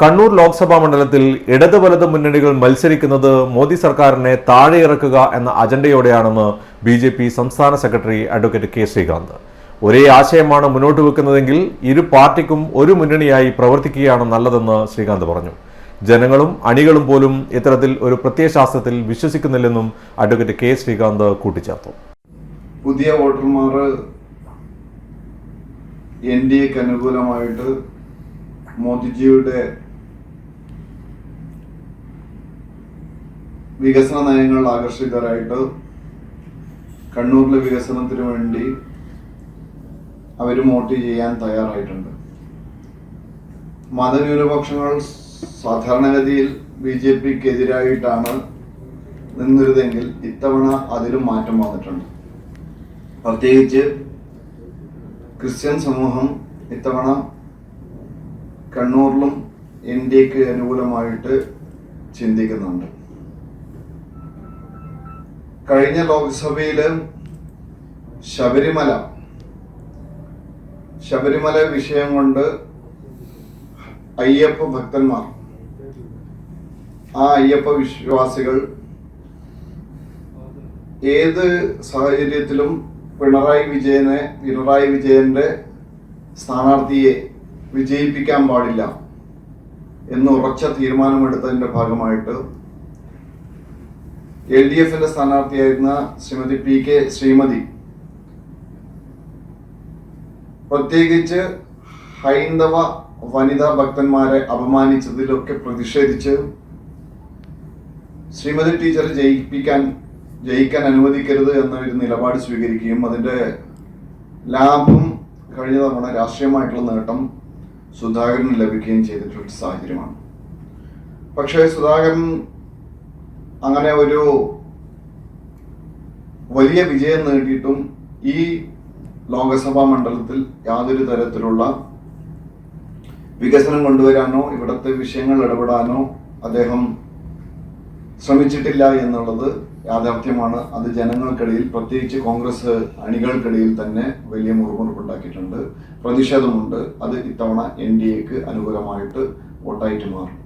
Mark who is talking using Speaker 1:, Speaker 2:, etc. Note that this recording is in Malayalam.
Speaker 1: കണ്ണൂർ ലോക്സഭാ മണ്ഡലത്തിൽ ഇടത് വലത് മുന്നണികൾ മത്സരിക്കുന്നത് മോദി സർക്കാരിനെ താഴെയിറക്കുക എന്ന അജണ്ടയോടെയാണെന്ന് ബി.ജെ.പി. സംസ്ഥാന സെക്രട്ടറി അഡ്വക്കേറ്റ് കെ ശ്രീകാന്ത്. ഒരേ ആശയമാണ് മുന്നോട്ട് വെക്കുന്നതെങ്കിൽ ഇരു പാർട്ടിക്കും ഒരു മുന്നണിയായി പ്രവർത്തിക്കുകയാണ് നല്ലതെന്ന് ശ്രീകാന്ത് പറഞ്ഞു. ജനങ്ങളും അണികളും പോലും ഇത്തരത്തിൽ ഒരു പ്രത്യയശാസ്ത്രത്തിൽ വിശ്വസിക്കുന്നില്ലെന്നും അഡ്വക്കേറ്റ് കെ ശ്രീകാന്ത് കൂട്ടിച്ചേർത്തു.
Speaker 2: പുതിയ വോട്ടർമാർ എൻ.ഡി.എക്ക് അനുകൂലമായിട്ട് മോദിജിയുടെ വികസന നയങ്ങൾ ആകർഷിതരായിട്ട് കണ്ണൂരിലെ വികസനത്തിന് വേണ്ടി അവർ വോട്ട് ചെയ്യാൻ തയ്യാറായിട്ടുണ്ട്. മതന്യൂനപക്ഷങ്ങൾ സാധാരണഗതിയിൽ ബി.ജെ.പിക്ക് എതിരായിട്ടാണ് നിന്നിരുതെങ്കിൽ ഇത്തവണ അതിലും മാറ്റം വന്നിട്ടുണ്ട്. പ്രത്യേകിച്ച് ക്രിസ്ത്യൻ സമൂഹം ഇത്തവണ കണ്ണൂരിലും എൻ.ഡി.എക്ക് അനുകൂലമായിട്ട് ചിന്തിക്കുന്നുണ്ട്. കഴിഞ്ഞ ലോക്സഭയില് ശബരിമല വിഷയം കൊണ്ട് അയ്യപ്പ ഭക്തന്മാർ, ആ അയ്യപ്പ വിശ്വാസികൾ ഏത് സാഹചര്യത്തിലും പിണറായി വിജയന്റെ സ്ഥാനാർത്ഥിയെ വിജയിപ്പിക്കാൻ പാടില്ല എന്ന് ഉറച്ച തീരുമാനമെടുത്തതിന്റെ ഭാഗമായിട്ട് LDFന്റെ സ്ഥാനാർത്ഥിയായിരുന്ന ശ്രീമതി P.K. ശ്രീമതി പ്രത്യേകിച്ച് ഹൈന്ദവ വനിതാ ഭക്തന്മാരെ അപമാനിച്ചതിലൊക്കെ പ്രതിഷേധിച്ച് ശ്രീമതി ടീച്ചർ ജയിക്കാൻ അനുവദിക്കരുത് എന്ന ഒരു നിലപാട് സ്വീകരിക്കുകയും അതിന്റെ ലാഭം കഴിഞ്ഞ തവണ രാഷ്ട്രീയമായിട്ടുള്ള നേട്ടം സുധാകരന് ലഭിക്കുകയും ചെയ്തിട്ടുള്ള സാഹചര്യമാണ്. പക്ഷേ സുധാകരൻ അങ്ങനെ ഒരു വലിയ വിജയം നേടിയിട്ടും ഈ ലോകസഭാ മണ്ഡലത്തിൽ യാതൊരു തരത്തിലുള്ള വികസനം കൊണ്ടുവരാനോ ഇവിടുത്തെ വിഷയങ്ങൾ ഇടപെടാനോ അദ്ദേഹം ശ്രമിച്ചിട്ടില്ല എന്നുള്ളത് യാഥാർത്ഥ്യമാണ്. അത് ജനങ്ങൾക്കിടയിൽ, പ്രത്യേകിച്ച് കോൺഗ്രസ് അണികൾക്കിടയിൽ തന്നെ വലിയ മുറിവുണ്ടാക്കിയിട്ടുണ്ട്, പ്രതിഷേധമുണ്ട്. അത് ഇത്തവണ NDAക്ക് അനുകൂലമായിട്ട് വോട്ടായിട്ട് മാറും.